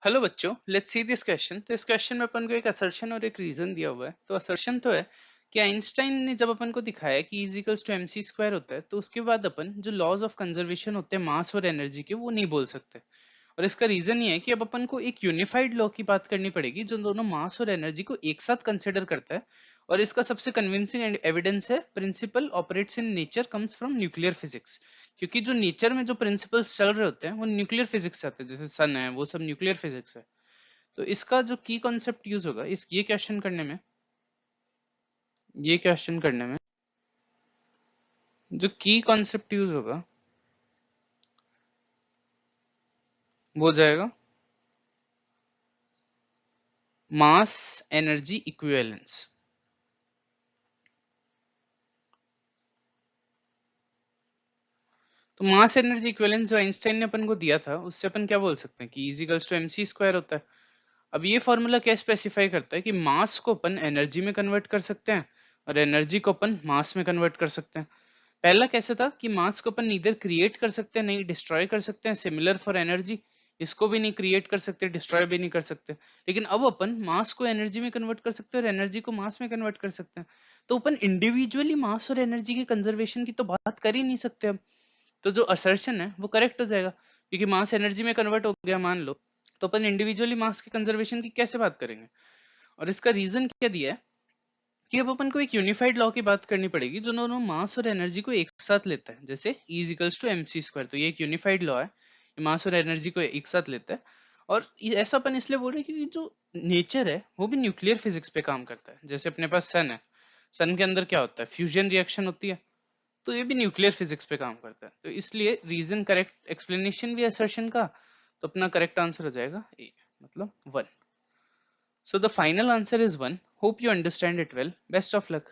Hello बच्चों, let's see this question. तो इस क्वेश्चन में अपन को एक असर्शन और एक रीजन दिया हुआ है। तो असर्शन तो है कि आइंस्टाइन ने जब अपन को दिखाया कि E equals to MC square होता है, तो उसके बाद अपन जो लॉज ऑफ कंजर्वेशन होते हैं मास और एनर्जी के, वो नहीं बोल सकते। और इसका रीजन ये है कि अब अपन को एक यूनिफाइड लॉ की बात करनी पड़ेगी जो दोनों मास और एनर्जी को एक साथ कंसिडर करता है। और इसका सबसे कन्विंसिंग एविडेंस है principle operates in nature comes from nuclear physics. क्योंकि जो नेचर में जो प्रिंसिपल्स चल रहे होते हैं वो न्यूक्लियर फिजिक्स से आते हैं, जैसे सन है वो सब न्यूक्लियर फिजिक्स है। तो इसका जो की कॉन्सेप्ट यूज होगा इस ये क्वेश्चन करने में जो की कॉन्सेप्ट यूज होगा वो हो जाएगा मास एनर्जी इक्विवेलेंस। तो मास एनर्जी इक्विवेलेंस जो आइंस्टाइन ने अपन को दिया था उससे अपन क्या बोल सकते हैं कि इज टू MC स्क्वायर होता है। अब ये फॉर्मूला क्या स्पेसिफाई करता है कि मास को अपन एनर्जी में कन्वर्ट कर सकते हैं और एनर्जी को अपन मास में कन्वर्ट कर सकते हैं। पहला कैसे था कि मास को अपन नीदर क्रिएट कर सकते हैं नहीं डिस्ट्रॉय कर सकते हैं, सिमिलर फॉर एनर्जी। इसको भी नहीं क्रिएट कर सकते, डिस्ट्रॉय भी नहीं कर सकते। लेकिन अब अपन मास को एनर्जी में कन्वर्ट कर सकते हैं और एनर्जी को मास में कन्वर्ट कर सकते हैं। तो अपन इंडिविजुअली मास और एनर्जी के कंजर्वेशन की तो बात कर ही नहीं सकते अब। तो जो असर्शन है वो करेक्ट हो जाएगा, क्योंकि मास एनर्जी में कन्वर्ट हो गया मान लो। तो अपन इंडिविजुअली मास के कंजर्वेशन की कैसे बात करेंगे। और इसका रीजन क्या दिया है कि अब अपन को एक यूनिफाइड लॉ की बात करनी पड़ेगी जो दोनों मास और एनर्जी को एक साथ लेता है, जैसे E = MC स्क्वायर। तो ये एक यूनिफाइड लॉ है, ये मास और एनर्जी को एक साथ लेता है। और ऐसा अपन इसलिए बोल रहे हैं क्योंकि जो नेचर है वो भी न्यूक्लियर फिजिक्स पे काम करता है। जैसे अपने पास सन है, सन के अंदर क्या होता है, फ्यूजन रिएक्शन होती है। तो ये भी न्यूक्लियर फिजिक्स पे काम करता है। तो इसलिए रीजन करेक्ट, एक्सप्लेनेशन भी असर्शन का। तो अपना करेक्ट आंसर हो जाएगा ए, मतलब 1। So the final answer is 1. Hope you understand it well. Best of luck.